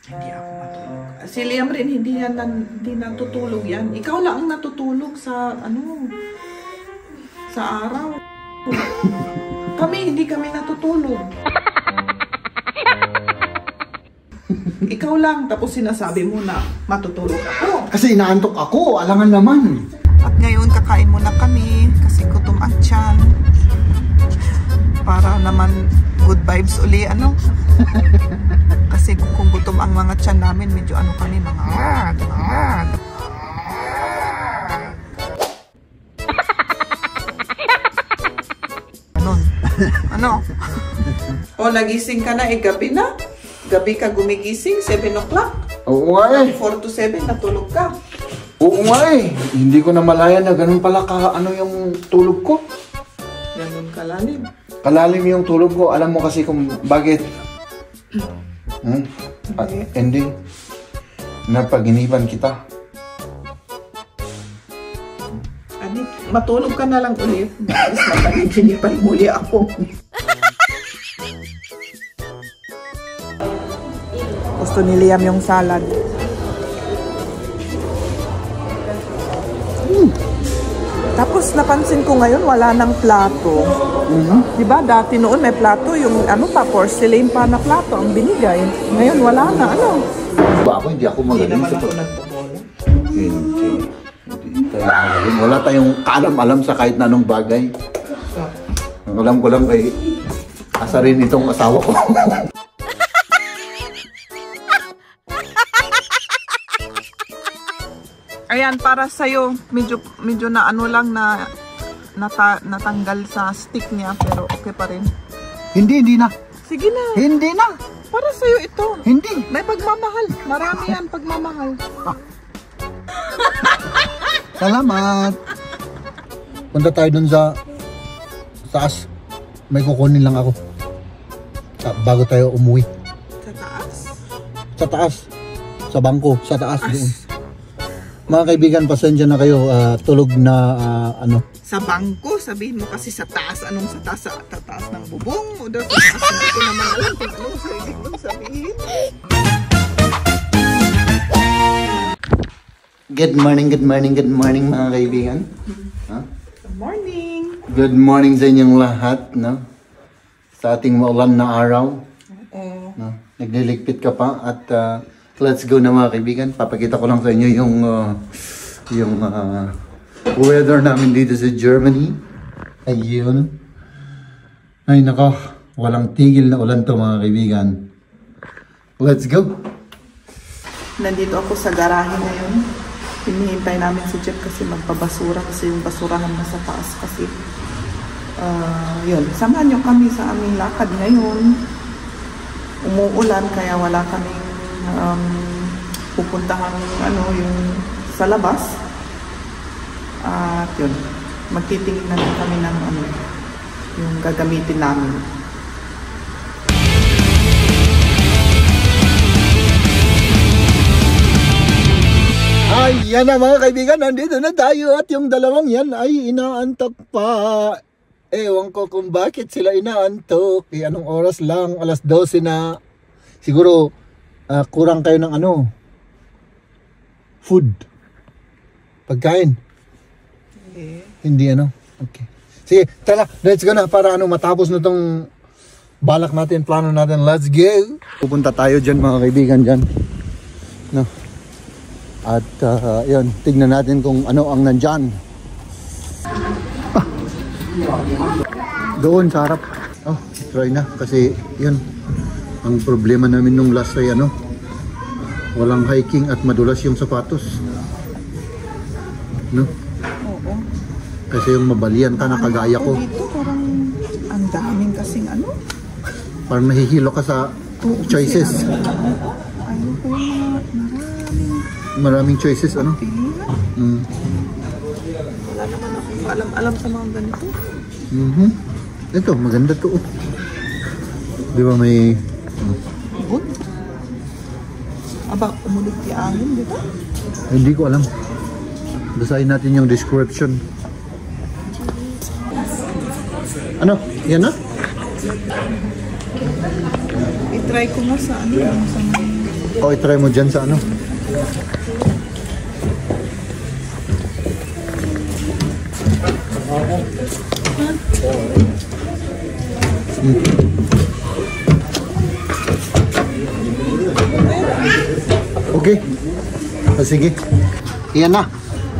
Hindi ako matulog. Si Liam rin, hindi natutulog yan. Ikaw lang ang natutulog sa, sa araw. Hindi kami natutulog. Ikaw lang, tapos sinasabi mo na matutulog ako. Kasi inaantok ako, alangan naman. At ngayon, kakain muna kami kasi gutom ang tiyan. Para naman good vibes uli, Kasi kung gutom ang mga tiyan namin, medyo kami, mga O, nagising ka na, gabi na. Gabi ka gumigising, 7 o'clock. Oo nga 4 to 7, natulog ka. Oo nga Hindi ko na malaya na ganun pala yung tulog ko. Ganun kalalim. Kalalim yung tulog ko. Alam mo kasi kung bakit. Hindi. Napaginipan kita. Matulog ka na lang ulit. Mas mapaginipan muli ako. Gusto ni Liam yung salad. Tapos napansin ko ngayon wala nang plato. Diba dati noon may plato, yung porcelain pa na plato ang binigay. Ngayon wala na, Ba ako, hindi ako magaling sa nagbobola. Hindi tayo magaling. Wala tayong kaalam-alam sa kahit na anong bagay. Ang alam ko lang kay asarin itong asawa ko. Ayan, para sa'yo, medyo na lang na natanggal sa stick niya, pero okay pa rin. Hindi na. Sige na. Hindi na. Para sa'yo ito. Hindi. May pagmamahal. Marami yan pagmamahal. Salamat. Punta tayo dun sa taas. May kukunin lang ako. Bago tayo umuwi. Sa taas? Sa taas. Sa bangko. Sa taas doon. Mga kaibigan, pasensya na kayo. Tulog na Sa bangko, sabihin mo kasi sa taas. Anong sa taas? Sa taas ng bubong? O daw sa taas? Hindi ko naman alam kung anong sabihin mo sabihin. Good morning mga kaibigan. Good morning. Good morning sa inyong lahat, sa ating maulan na araw. Nagliligpit ka pa at let's go na mga kaibigan. Papakita ko lang sa inyo yung weather namin dito sa Germany. Ayun. Ay nako, walang tigil na ulan to mga kaibigan. Let's go. Nandito ako sa garahe ngayon. Hinihintay namin si Jeff kasi magpabasura kasi yung basurahan nasa taas kasi yun, samahan nyo kami sa aming lakad ngayon. Umuulan kaya wala kaming pupuntahan yung sa labas. At yun, magtitingin na lang kami ng yung gagamitin namin. Ayan na mga kaibigan, nandito na tayo at yung dalawang yan ay inaantok pa. Ewan ko kung bakit sila inaantok. Anong oras lang? Alas 12 na. Siguro kurang kayo ng food. Pagkain. Hindi Okay. Sige, tara, let's go na para matapos na tong balak natin, plano natin. Let's go. Pupunta tayo dyan mga kaibigan dyan. At yun, tignan natin kung ano ang nandyan. Doon sa harap. Try na kasi yun. Ang problema namin nung last ay walang hiking at madulas yung sapatos. Oo. Kasi yung mabalian ka na kagaya ko. Dito parang ang daming kasing Parang nahihilo ka sa choices. Ayun po Maraming choices, Wala naman akong alam sa mga ganito. Ito, maganda to. Di ba may... Good. Aba, umulit yung angin, di ba? Hindi ko alam. Basahin natin yung description. Yan na? I-try ko nga sa O, itry mo dyan sa ano. Okay. Sige. Iyan na.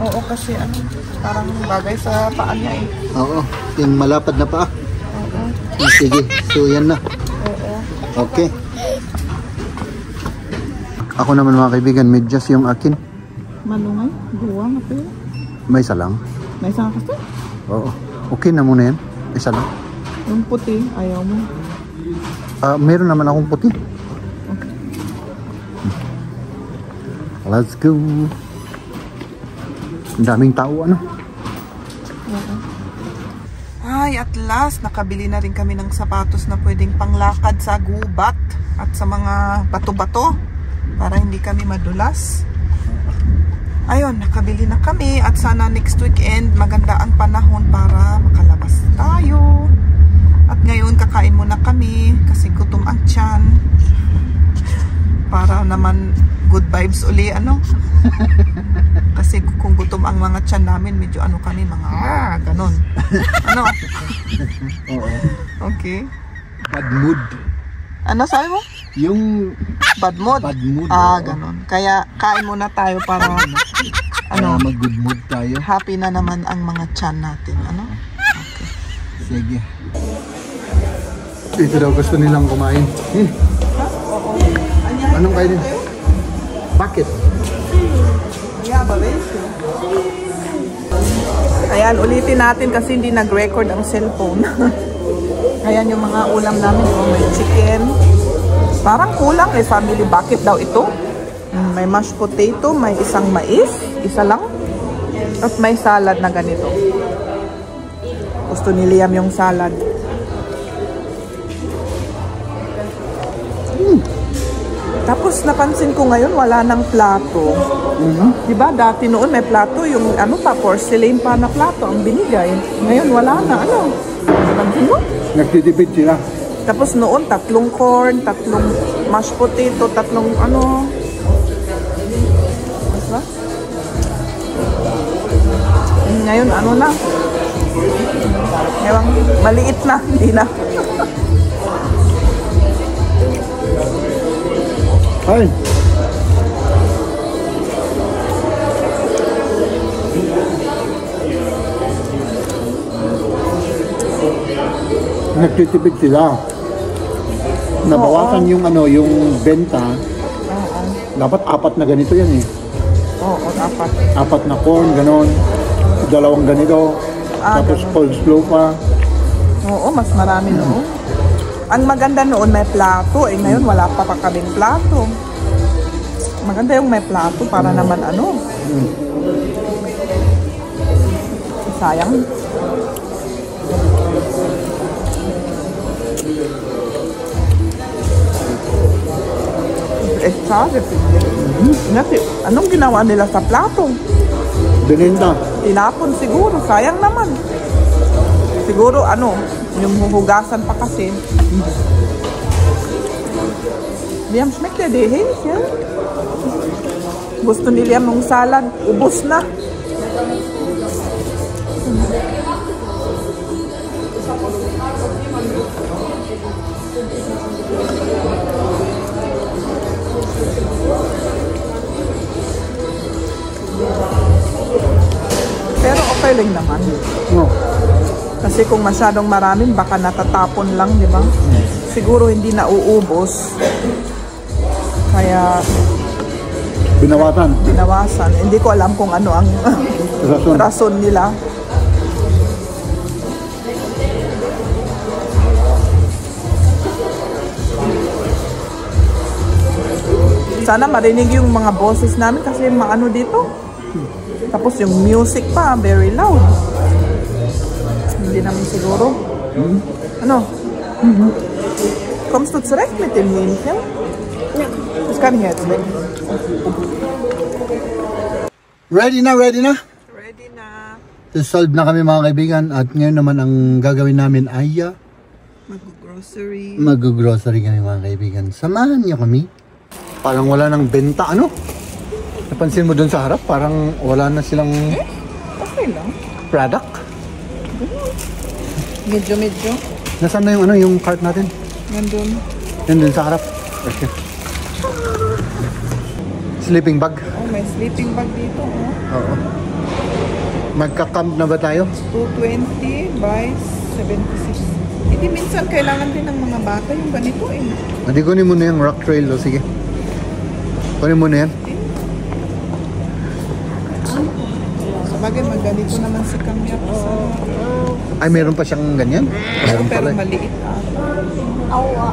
Oo, kasi ano, parang bagay sa paa niya eh. Oo. Yung malapad na paa. Oo. Sige. So, yan na. Oo. Okay. Ako naman mga kaibigan, medyas yung akin. Malungay? Buwang ito yun? May isa lang. May isang kasi? Oo. Okay na muna yan. Isa lang. Yung puti, ayaw mo. Meron naman akong puti. Okay. Let's go. Ang daming tao, ano? Oo. Ay, at last, nakabili na rin kami ng sapatos na pwedeng panglakad sa gubat at sa mga bato-bato para hindi kami madulas. Ayun, nakabili na kami at sana next weekend maganda ang panahon para makalabas tayo. At ngayon, kakain muna kami kasi gutom ang tiyan. Para naman good vibes uli, ano? Kasi kung gutom ang mga tiyan namin, medyo ano kami, mga ganon. Ano? Oo. Okay. Bad mood. Ano sabi mo? Yung Bad mood? bad mood. Ganon. Kaya kain muna tayo para Ano? Mag-good mood tayo. happy na naman ang mga tiyan natin. Ano? Okay. Sige. Ito daw gusto nilang kumain. Anong kainin? Bakit? Ayan, ulitin natin kasi hindi nag-record ang cellphone. Ayan yung mga ulam namin. May chicken. Parang kulang eh, family bucket daw ito. May mashed potato, may isang mais, isa lang. At may salad na ganito. Gusto ni Liam yung salad. Tapos napansin ko ngayon wala nang plato. Diba dati noon may plato, yung ano pa, porcelain pa na plato ang binigay. Ngayon wala na, ano? Napansin mo? Nagtitipid sila. Tapos noon, 3 corn, 3 mashed potato, 3 ano. Diba? Ngayon, ano na? Ngayon, maliit na, hindi na. Ay. Nagtitipid sila. Nabawasan yung ano, yung benta. Dapat 4 na ganito yan eh. Oo, 4. 4 na corn, ganon. 2 ganito. Tapos Ganun. coleslaw pa. Oo, mas marami noon. Ang maganda noon may plato, eh ngayon wala pa kaming plato. Maganda yung may plato para naman ano. Sayang. Sorry. Anong ginawa nila sa plato? Beninda. Tinapon siguro, sayang naman. Siguro ano, yung huhugasan pa kasi. Liam, schmeckt der dir Hähnchen? Gusto ni Liam ng salad, ubos na. Pero okay lang naman. No. Kasi kung masyadong maraming, baka natatapon lang, di ba? Siguro hindi na uubos. Kaya binawasan. Hindi ko alam kung ano ang rason nila. Sana marinig yung mga boses namin kasi maano dito. Tapos yung music pa, very loud. Hindi naman siguro. Ano? Kommst du zurecht mit dem Hähnchen? Ja. Das kann ich jetzt weg. Ready na? Ready na. Solve na kami mga kaibigan. At ngayon naman ang gagawin namin ay Mag-grocery. mag-grocery kami mga kaibigan. Samahan niyo kami. Parang wala nang benta, ano? Napansin mo dun sa harap, parang wala na silang Okay lang. product. Medyo. Nasaan na yung ano, yung cart natin? Nandun. Yun dun sa harap. Okay. Sleeping bag. Oh, may sleeping bag dito, oh. Oo. Magka-camp na ba tayo? 220 by 76. Hindi minsan kailangan din ng mga bata yung ganito eh. Hindi, kunin mo na yung rock trail. O, sige. Kunin mo na yan. Sabagay, magganito naman si Kamya pa sa... Ay, meron pa siyang ganyan? Meron Pero pala. maliit.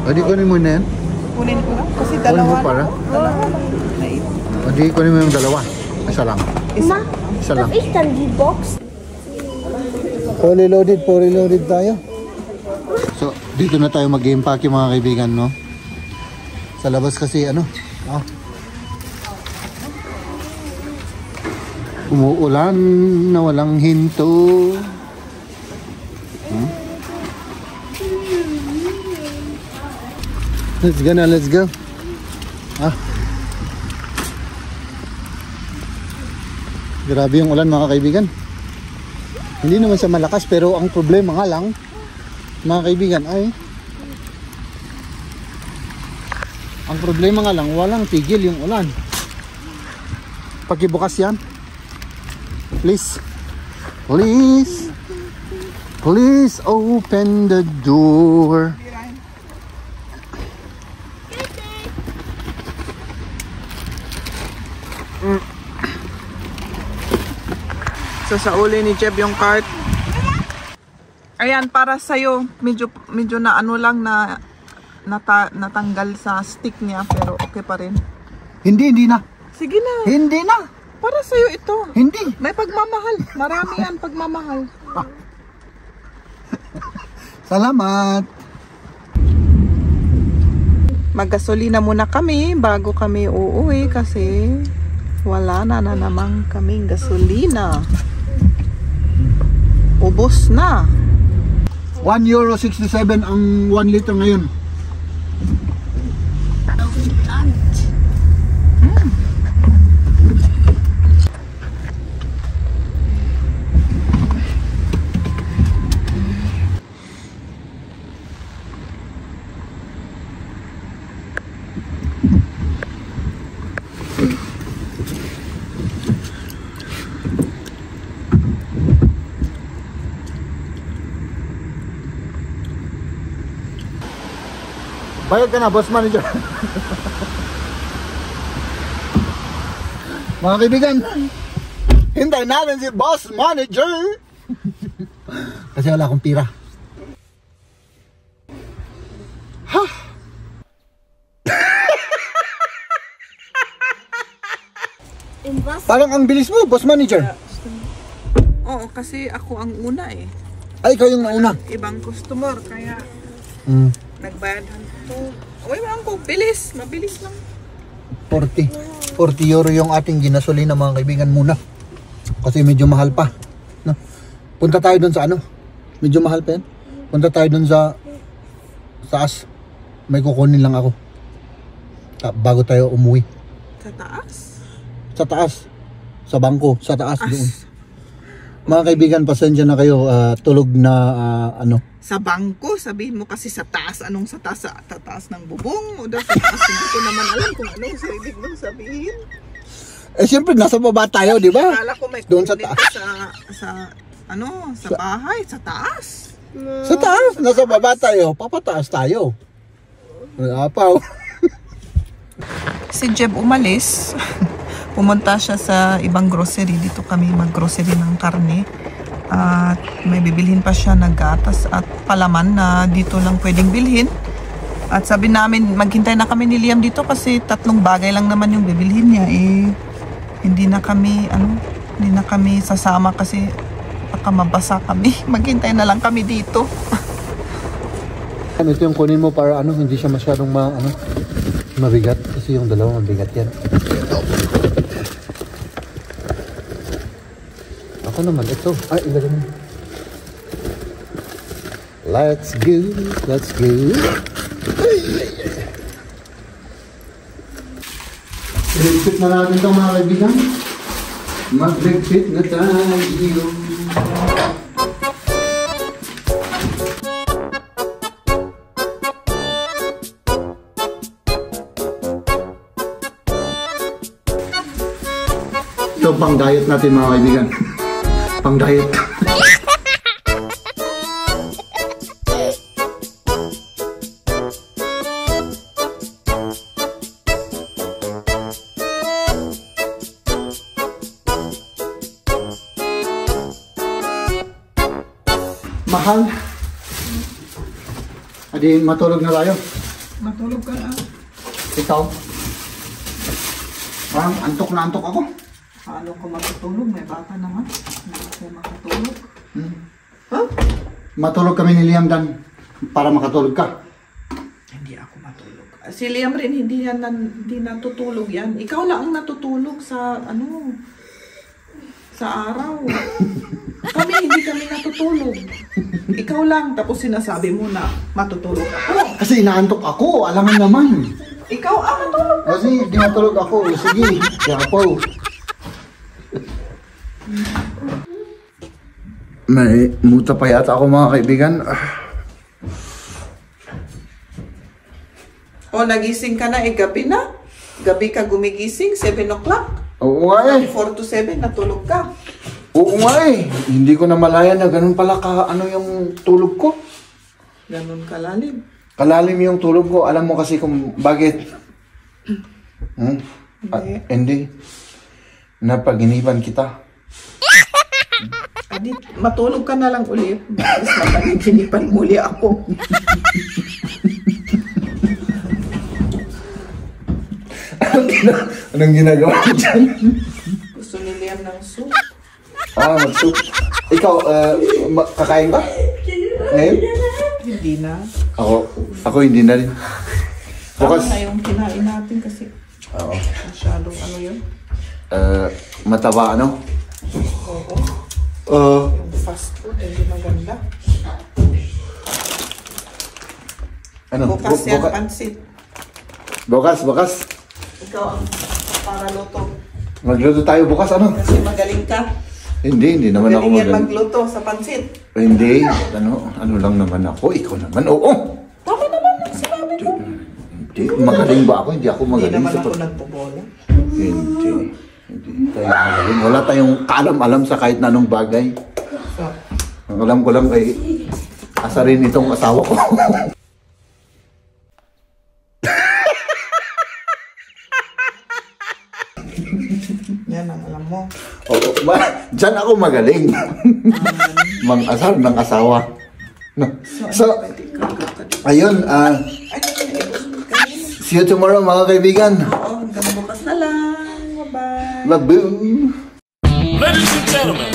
O, di kunin mo na yan. Kunin ko lang. Kasi Kunin dalawa mo para? Dalawa lang. Nait. O, di kunin mo yung dalawa. Isa lang. Isa. Isa lang. Darf ich dann die Box? Fully loaded tayo. So, dito na tayo mag-impact yung mga kaibigan, no? Sa labas kasi, ano? Umuulan na walang hinto. Let's go. Grabe yung ulan, mga kaibigan. Hindi naman siya malakas, pero ang problema nga lang, mga kaibigan, ay ang problema nga lang, walang tigil yung ulan. Pakibukas yan. Please open the door. So sa uli ni Jeb yung cart. Ayan, para sa'yo. Medyo na ano lang na natanggal sa stick niya, pero okay pa rin. Hindi na. Sige na. Hindi na. Para sa'yo ito. Hindi. May pagmamahal. Marami yan pagmamahal. Salamat. Maggasolina muna kami bago kami uuwi kasi wala na naman kaming gasolina. Ubos na. €1.67 ang 1 liter ngayon. Bayad ka na, boss manager. Mga kaibigan, hintay natin si boss manager. Kasi wala akong pira. Ha? Parang ang bilis mo, boss manager. Oo, kasi ako ang una eh. Ay, ikaw yung nauna. Ibang customer, kaya nagbayad to. Uy, man ko, bilis. Mabilis lang. 40 euro yung ating ginasolina, mga kaibigan, muna. Kasi medyo mahal pa. No? Punta tayo dun sa ano. Medyo mahal pa yan. Punta tayo dun sa taas. May kukunin lang ako. Bago tayo umuwi. Sa taas? Sa taas. Sa bangko. Sa taas doon. Mga kaibigan, pasensya na kayo. Tulog na ano. Sa bangko, sabihin mo kasi sa taas. Anong sa taas? Sa taas ng bubong? O daw sa taas? Hindi ko naman alam kung anong sa ibig mong sabihin. Eh, siyempre, nasa baba tayo, di ba? Akala ko may doon sa kukunin taas. Sa bahay, sa taas. Sa taas. Nasa baba tayo. Papataas tayo. Apaw. Si Jeb umalis. Pumunta siya sa ibang grocery. Dito kami mag-grocery ng karne. At may bibilhin pa siya ng gatas at palaman na dito lang pwedeng bilhin. At sabi namin, maghintay na kami ni Liam dito kasi 3 bagay lang naman yung bibilhin niya. Hindi na kami sasama kasi baka mabasa kami. Maghintay na lang kami dito. Ito yung kunin mo para hindi siya masyadong mabigat. Kasi yung dalawa mabigat yan. Ako naman, ito. Ay, ilagay mo. Let's go. Ligpit na natin ito mga kaibigan. Magligpit na tayo. Ito pang diet natin mga kaibigan. Pang diet. Mahal. Adi, matulog na tayo. Matulog ka na. Ikaw? Parang antok na antok ako. Paano ko matutulog? May bata naman. Hindi ako makatulog. Huh? Matulog kami ni Liam Dan para makatulog ka. Hindi ako matulog. Si Liam rin, hindi natutulog yan. Ikaw lang ang natutulog sa, sa araw. Kami, hindi kami natutulog. Ikaw lang, tapos sinasabi mo na matutulog ako. Kasi inaantok ako, alangan naman. Ikaw ang matulog. Kasi di matulog ako. Sige, yapo. May muta pa yata ako mga kaibigan. O, nagising ka na, gabi na. Gabi ka gumigising, 7 o'clock. Oo nga eh. 4 to 7, natulog ka. Oo nga eh. Hindi ko na malaya na ganun pala yung tulog ko. Ganun kalalim. Kalalim yung tulog ko. Alam mo kasi kung bakit? Hindi. Napaginipan kita. Adi, matulog ka na lang ulit. Mas mapaginipan muli ako. Anong ginagawa dyan? Gusto ni Liam ng soup. Mag-soup. Ikaw, kakain ba? Ngayon? Hindi na. Ako hindi na rin. Bukas na yung kinain natin kasi Oo. masyadong yun. Mataba ano? Oo. Yung fast food, hindi maganda. Ano? Bukas yan, pansit. Bukas. Ikaw ang para luto. Magluto tayo bukas, ano? Kasi magaling ka. Hindi naman ako Magaling yan magaling. magluto sa pansit. Hindi, ano lang naman ako, ikaw naman, oo. Tama naman, sinabi ko. Hindi, magaling ba ako? Hindi ako Hindi magaling naman sa ako nagbobola. Hindi tayo magaling. Wala tayong kaalam-alam sa kahit na anong bagay. So, Ang alam ko lang ay asarin itong asawa ko. yan ang alam mo. Oo, diyan ako magaling. Mang-asar ng asawa. So, ayun, see you tomorrow mga kaibigan. Oo, hanggang bukas na lang. Bye-bye. Babu! Ladies and gentlemen,